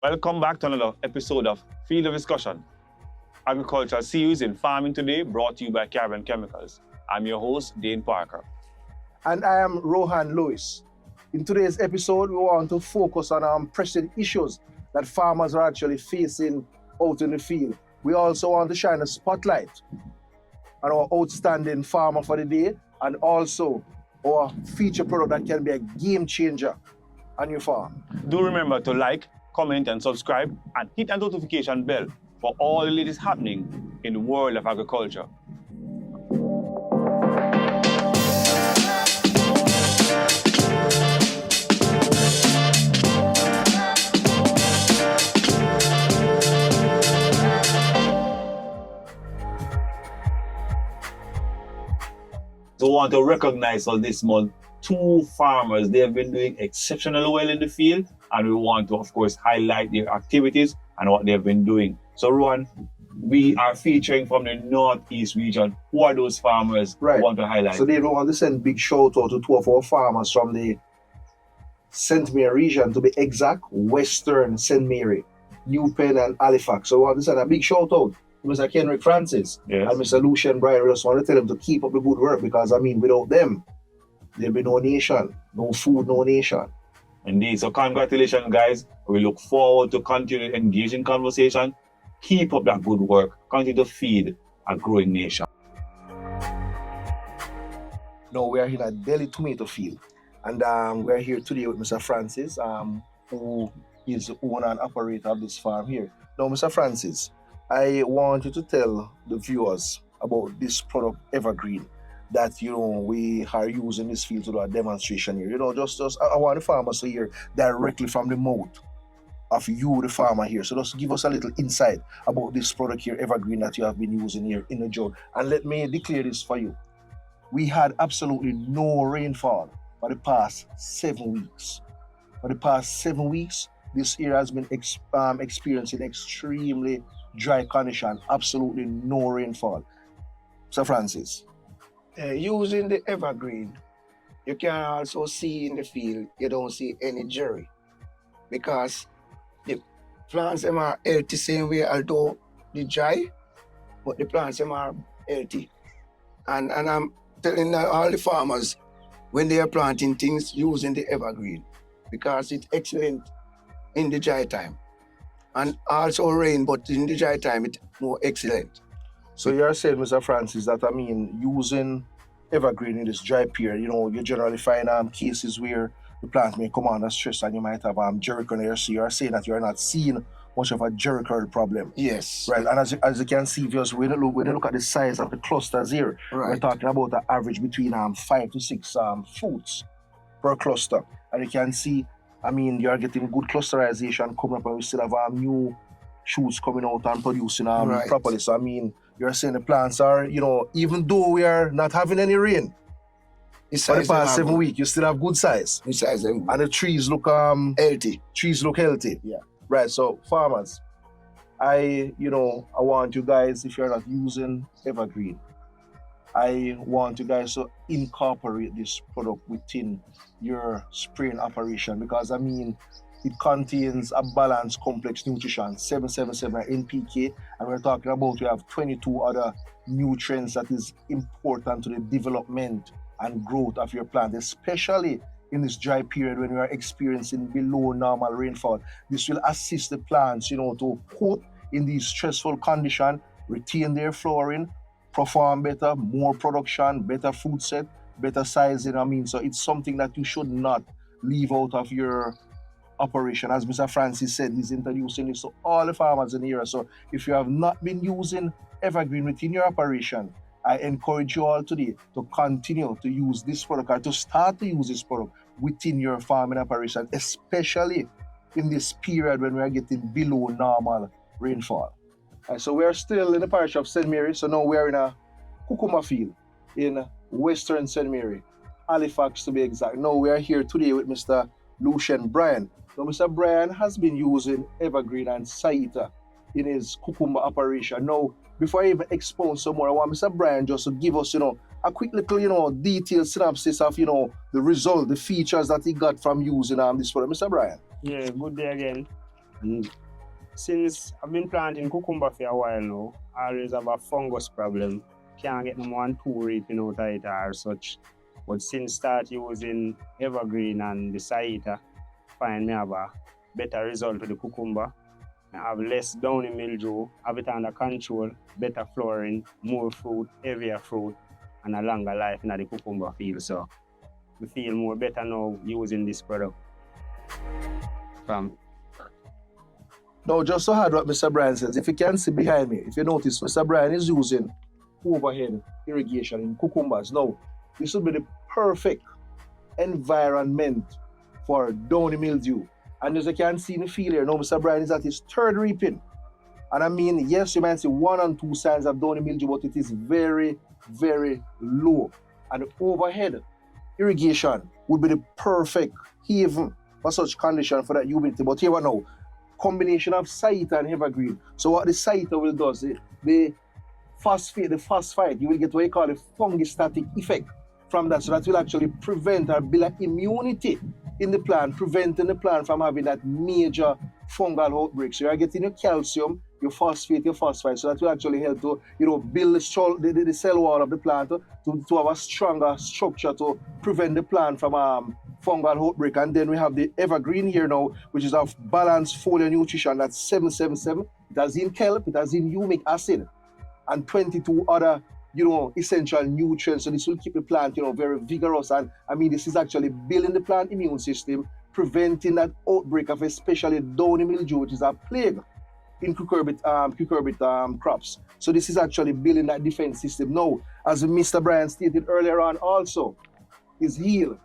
Welcome back to another episode of Field of Discussion. Agricultural series in farming today, brought to you by Caribbean Chemicals. I'm your host, Dayne Parker. And I am Rohan Lewis. In today's episode, we want to focus on pressing issues that farmers are actually facing out in the field. We also want to shine a spotlight on our outstanding farmer for the day and also our feature product that can be a game changer on your farm. Do remember to like, comment, and subscribe, and hit that notification bell for all the latest happening in the world of agriculture. So I want to recognize on this month two farmers. They have been doing exceptionally well in the field, and we want to, of course, highlight their activities and what they've been doing. So, Rohan, we are featuring from the Northeast region. Who are those farmers we want to highlight? So, they want to send big shout out to two of our farmers from the St. Mary region, to be exact, Western St. Mary, New Pen and Halifax. So, we want to send a big shout out to Mr. Kenrick Francis and Mr. Lucian Bryan. We just want to tell them to keep up the good work because, without them, there'll be no nation, no food, no nation. Indeed. So congratulations, guys. We look forward to continue engaging conversation. Keep up that good work. Continue to feed a growing nation. Now we are in a Delhi tomato field. And we're here today with Mr. Francis, who is the owner and operator of this farm here. Now, Mr. Francis, I want you to tell the viewers about this product, Evergreen, that we are using this field to do a demonstration here. Just I want the farmers to hear directly from the mouth of you, the farmer here. So just give us a little insight about this product here, Evergreen, that you have been using here in the zone. And let me declare this for you. We had absolutely no rainfall for the past 7 weeks. For the past 7 weeks, this area has been experiencing extremely dry condition, absolutely no rainfall. Sir Francis. Using the Evergreen, you can also see in the field, you don't see any jerry because the plants them are healthy same way, although they dry, but the plants them are healthy. And I'm telling all the farmers, when they are planting things, using the Evergreen because it's excellent in the dry time. And also rain, but in the dry time, it's more excellent. So you're saying, Mr. Francis, that using Evergreen in this dry period, you generally find cases where the plant may come under stress and you might have jerry curl. So you're saying that you're not seeing much of a jerry curl problem. Yes. Right, and as you can see, just when you look at the size of the clusters here, we're talking about an average between 5 to 6 fruits per cluster. And you can see, you're getting good clusterization coming up, and we still have new shoots coming out and producing properly. So you're saying the plants are, even though we are not having any rain for the past 7 weeks, you still have good size. Good size. And the trees look healthy. Trees look healthy. Yeah. Right. So farmers, I want you guys, if you're not using Evergreen, I want you guys to incorporate this product within your spraying operation because it contains a balanced complex nutrition, 777 NPK, and we're talking about we have 22 other nutrients that is important to the development and growth of your plant, especially in this dry period when we are experiencing below normal rainfall. This will assist the plants, to cope in these stressful conditions, retain their flowering, perform better, more production, better food set, better sizing. So it's something that you should not leave out of your operation. As Mr. Francis said, he's introducing this to all the farmers in the area. So if you have not been using Evergreen within your operation, I encourage you all today to continue to use this product or to start to use this product within your farming operation, especially in this period when we are getting below normal rainfall. So we are still in the parish of St. Mary. So now we are in a cucumber field in Western St. Mary, Halifax to be exact. Now we are here today with Mr. Lucian Bryan. Now Mr. Bryan has been using Evergreen and Saita in his cucumber operation. Now, before I even expound some more, I want Mr. Bryan just to give us, a quick little, detailed synopsis of, the result, the features that he got from using this product. Mr. Bryan. Yeah, good day again. And since I've been planting cucumber for a while now, I always have a fungus problem. Can't get no more than 2 reaping out of it or such. But since start using Evergreen and the Saita, find me have a better result with the cucumber. I have less downy mildew, have it under control, better flowering, more fruit, heavier fruit, and a longer life in the cucumber field. So we feel more better now using this product. Now, just to add what Mr. Brian says, if you can see behind me, if you notice, Mr. Brian is using overhead irrigation in cucumbers. Now, this would be the perfect environment for downy mildew. And as you can see in the field here, now Mr. Brian is at his 3rd reaping. And I mean, yes, you might see 1 and 2 signs of downy mildew, but it is very, very low. And the overhead irrigation would be the perfect haven for such condition for that humidity. But here we now, combination of Saita and Evergreen. So what the Saita will do is the phosphate, you will get what you call a fungistatic effect from that. So that will actually prevent or build an immunity in the plant, preventing the plant from having that major fungal outbreak. So you are getting your calcium, your phosphate, your phosphite. So that will actually help to, build the cell wall of the plant to have a stronger structure to prevent the plant from fungal outbreak. And then we have the Evergreen here now, which is of balanced foliar nutrition. That's 777. It has in kelp, it has in humic acid, and 22 other essential nutrients. So this will keep the plant very vigorous. And I mean, this is actually building the plant immune system, preventing that outbreak of especially downy mildew, which is a plague in cucurbit crops. So this is actually building that defense system. Now, as Mr. Brian stated earlier on also, his yield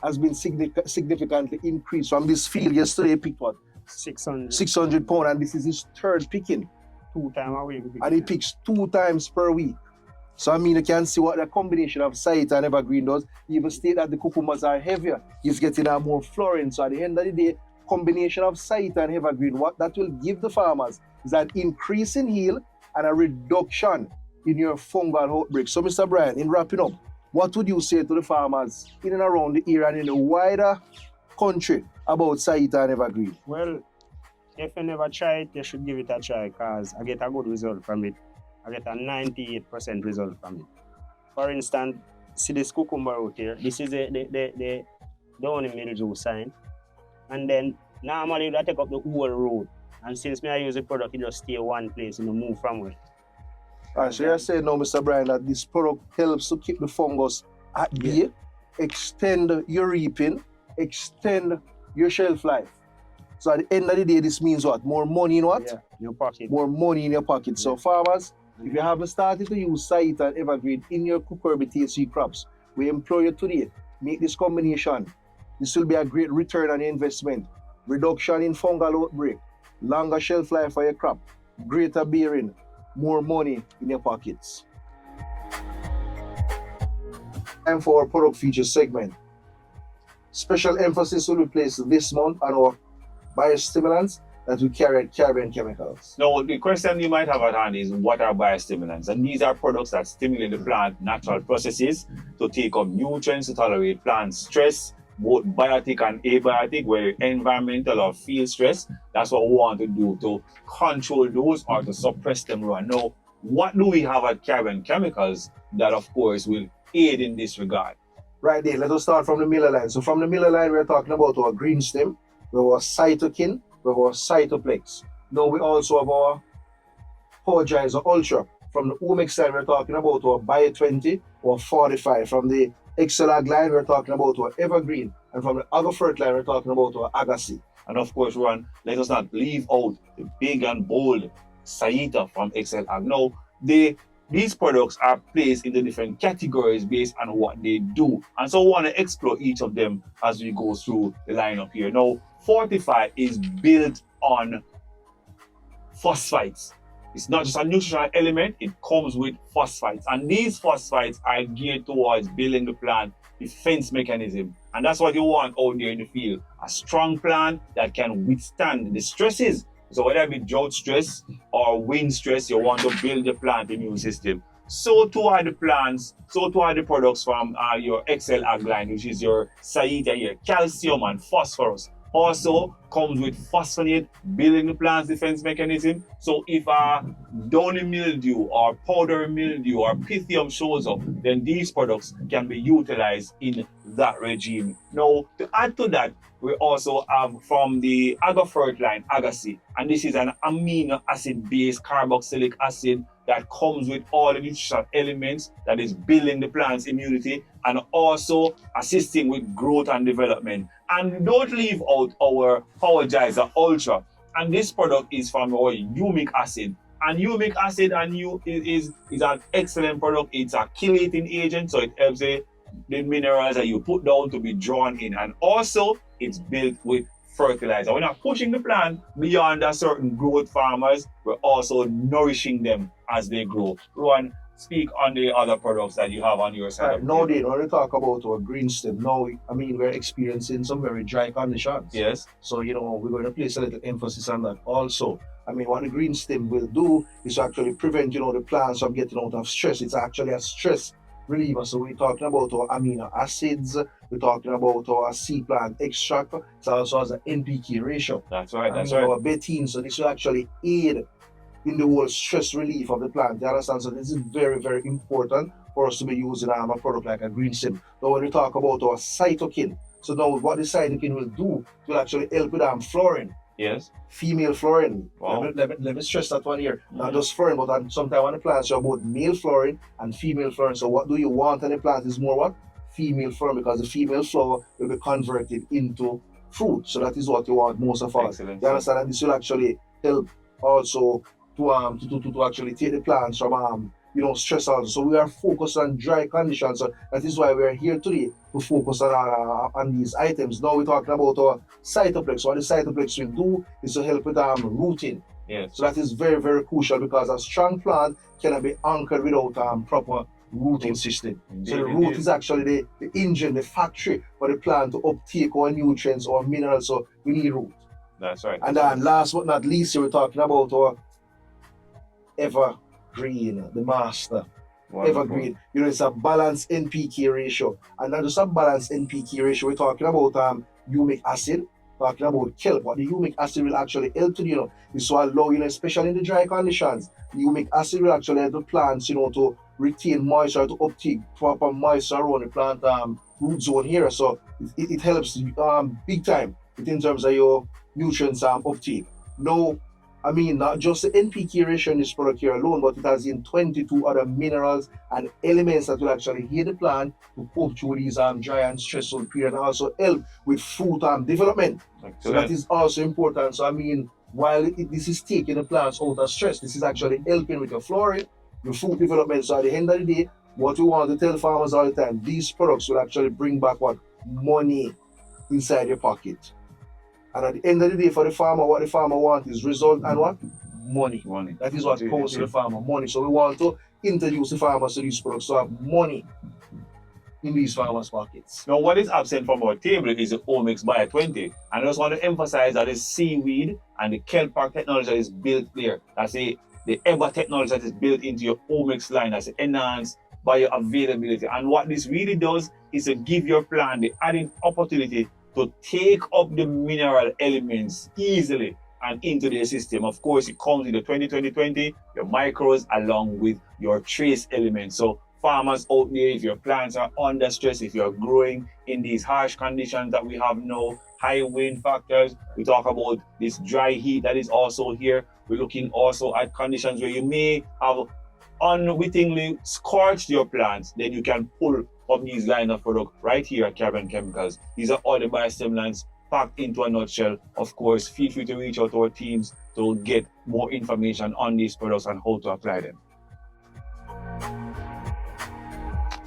has been significantly increased. From this field yesterday, he picked what? 600 pounds, and this is his 3rd picking. 2 times a week. And he picks 2 times per week. So I mean, you can see what the combination of Saita and Evergreen does. He even state that the cucumbers are heavier. He's getting more flowering. So at the end of the day, combination of Saita and Evergreen, what that will give the farmers is an increase in yield and a reduction in your fungal outbreak. So Mr. Brian, in wrapping up, what would you say to the farmers in and around the area and in the wider country about Saita and Evergreen? Well, if you never try it, you should give it a try, because I get a good result from it. I get a 98% result from it. For instance, see this cucumber out here. This is the downy mildew sign. And then normally you take up the whole road. And since I use the product, it just stay one place and move from it. Alright, so you're saying now, Mr. Brian, that this product helps to keep the fungus at bay, extend your reaping, extend your shelf life. So at the end of the day, this means what? More money in what? Yeah, your pocket. More money in your pocket. So farmers, if you haven't started to use Saita and Evergreen in your cucurbitaceae crops, we implore you today, make this combination. This will be a great return on your investment. Reduction in fungal outbreak, longer shelf life for your crop, greater bearing, more money in your pockets. Time for our product feature segment. Special emphasis will be placed this month on our biostimulants that we carry at Caribbean Chemicals. Now, the question you might have at hand is, what are biostimulants? And these are products that stimulate the plant natural processes to take up nutrients to tolerate plant stress, both biotic and abiotic, where environmental or field stress. That's what we want to do to control those or to suppress them. Now, what do we have at Caribbean Chemicals that, of course, will aid in this regard? Right there, let us start from the Miller line. So from the Miller line, we're talking about our green stem, we have our cytokine, we have our cytoplex. Now we also have our Powergizer Ultra. From the Omex line, we're talking about our Bio20 or 45. From the XLAG line, we're talking about our Evergreen. And from the AgroFert line, we're talking about our Agassi. And of course, Ron, let us not leave out the big and bold Saita from XLAG. Now, these products are placed in the different categories based on what they do. And so we want to explore each of them as we go through the lineup here. Now, Fortify is built on phosphates. It's not just a nutritional element, it comes with phosphates. And these phosphates are geared towards building the plant defense mechanism. And that's what you want out there in the field. A strong plant that can withstand the stresses. So whether it be drought stress or wind stress, you want to build the plant immune system. So too are the plants, so too are the products from your XL Ag line, which is your Saita, your calcium and phosphorus. Also comes with phosphonate, building the plant's defense mechanism. So if a downy mildew or powdery mildew or pythium shows up, then these products can be utilized in that regime. Now, to add to that, we also have from the Agafert line, Agacy, and this is an amino acid-based carboxylic acid that comes with all the nutritional elements that is building the plant's immunity and also assisting with growth and development. And don't leave out our Powergizer Ultra. And this product is from our humic acid. And humic acid is an excellent product. It's a chelating agent, so it helps the minerals that you put down to be drawn in. And also, it's built with fertilizer. We're not pushing the plant beyond a certain growth farmers. We're also nourishing them as they grow. Rohan, speak on the other products that you have on your side. Right, now, Dayne, when we talk about our green stem, now, I mean, we're experiencing some very dry conditions. Yes. So, we're going to place a little emphasis on that also. I mean, what the green stem will do is to actually prevent, the plants from getting out of stress. It's actually a stress reliever. So we're talking about our amino acids, we're talking about our sea plant extract. It also has an NPK ratio. That's right, that's right. right. Our betaine, so this will actually aid in the whole stress relief of the plant. You understand? So this is very, very important for us to be using a product like a green stem. Now when we talk about our cytokine, so now what the cytokine will do, it will actually help with fluorine. Yes. Female fluorine. Wow. Let me stress that one here. Not just fluorine, but sometimes on the plants you have both male fluorine and female fluorine. So what do you want on the plant is more what? Female fluorine, because the female flower will be converted into fruit. So that is what you want most of all. Excellent. You understand? And this will actually help also to actually take the plants from stress also. So we are focused on dry conditions. So that is why we are here today to focus on these items. Now we're talking about our cytoplex. What the cytoplex will do is to help with rooting. Yes. So that is very, very crucial, because a strong plant cannot be anchored without proper rooting system. Indeed, so the root is actually the engine, the factory for the plant to uptake our nutrients or minerals. So we need root. That's right. And then last but not least, we're talking about our Evergreen, the master. Wonderful. Evergreen. It's a balanced NPK ratio. And not just a balanced NPK ratio, we're talking about humic acid, talking about kelp. What the humic acid will actually help to is to allow, especially in the dry conditions, the humic acid will actually help the plants, to retain moisture, to uptake proper moisture around the plant root zone here. So it helps big time in terms of your nutrients uptake. Now, I mean, not just the NPK ratio in this product here alone, but it has in 22 other minerals and elements that will actually aid the plant to cope through these dry and stressful period, and also help with fruit development. So that is also important. So I mean, while this is taking the plants out of stress, this is actually helping with your flooring, your fruit development. So at the end of the day, what we want to tell farmers all the time, these products will actually bring back what? Money inside your pocket. And at the end of the day, for the farmer, what the farmer wants is result and what? Money. Money. That is what counts to the farmer, money. So we want to introduce the farmers to these products to have money in these farmers' pockets. Now, what is absent from our table is the Omics Bio 20. And I just want to emphasize that the seaweed and the kelp park technology that is built there. That's the EVA technology that is built into your Omics line. That's enhanced bioavailability. And what this really does is to give your plant the added opportunity to take up the mineral elements easily and into their system. Of course, it comes with the 20-20-20, your micros along with your trace elements. So farmers out there, if your plants are under stress, if you're growing in these harsh conditions that we have now, high wind factors, we talk about this dry heat that is also here. We're looking also at conditions where you may have unwittingly scorched your plants, then you can pull from these line of products right here at Caribbean Chemicals. These are all the biostimulants packed into a nutshell. Of course, feel free to reach out to our teams to get more information on these products and how to apply them.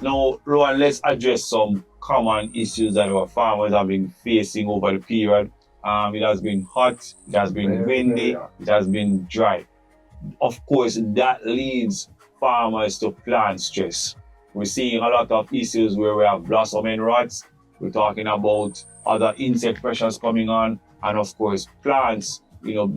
Now, Rohan, let's address some common issues that our farmers have been facing over the period. It has been hot, it has been windy, it has been dry. Of course, that leads farmers to plant stress. We're seeing a lot of issues where we have blossom end rots. We're talking about other insect pressures coming on, and of course, plants,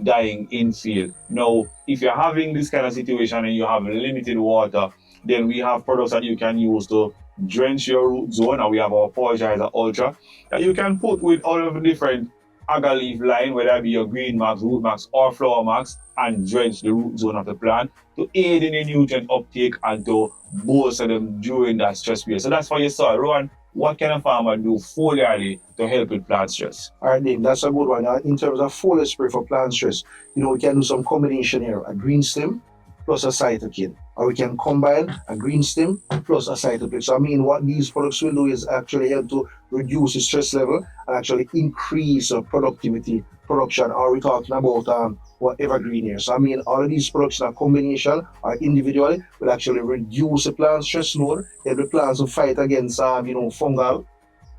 dying in field. Now, if you're having this kind of situation and you have limited water, then we have products that you can use to drench your root zone, and we have our Powergizer Ultra that you can put with all of the different agar leaf line, whether it be your green max, root max, or flower max, and drench the root zone of the plant to aid in the nutrient uptake and to bolster them during that stress period. So that's for your soil. Rohan, what can a farmer do foliarly to help with plant stress? All right, Dayne, that's a good one. In terms of foliar spray for plant stress, we can do some combination here: a green stem plus a cytokine, or we can combine a green stem plus a cytokine. So I mean, what these products will do is actually help to reduce the stress level and actually increase productivity, production. Or we're talking about what Evergreen here. So I mean, all of these products in a combination or individually will actually reduce the plant stress load, help the plants to fight against fungal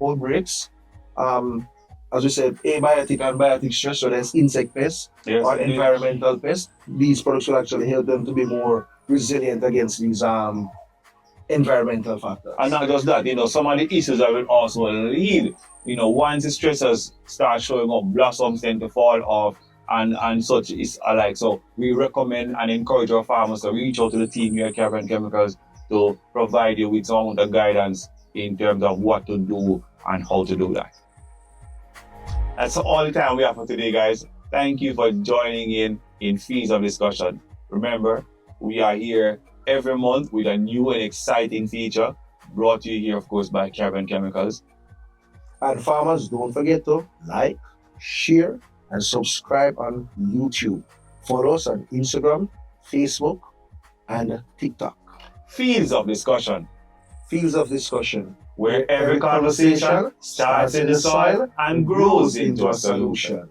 outbreaks. As we said, abiotic and biotic stress, so there's insect pests or environmental pests. These products will actually help them to be more resilient against these environmental factors. And not just that, some of the issues that will also lead, once the stressors start showing up, blossoms tend to fall off and such is alike. So we recommend and encourage our farmers to reach out to the team here at Caribbean Chemicals to provide you with some of the guidance in terms of what to do and how to do that. That's all the time we have for today, guys. Thank you for joining in Fields of Discussion. Remember, we are here every month with a new and exciting feature brought to you here, of course, by Caribbean Chemicals. And farmers, don't forget to like, share, and subscribe on YouTube. Follow us on Instagram, Facebook, and TikTok. Fields of Discussion. Fields of Discussion, where every conversation starts in the soil and grows into a solution.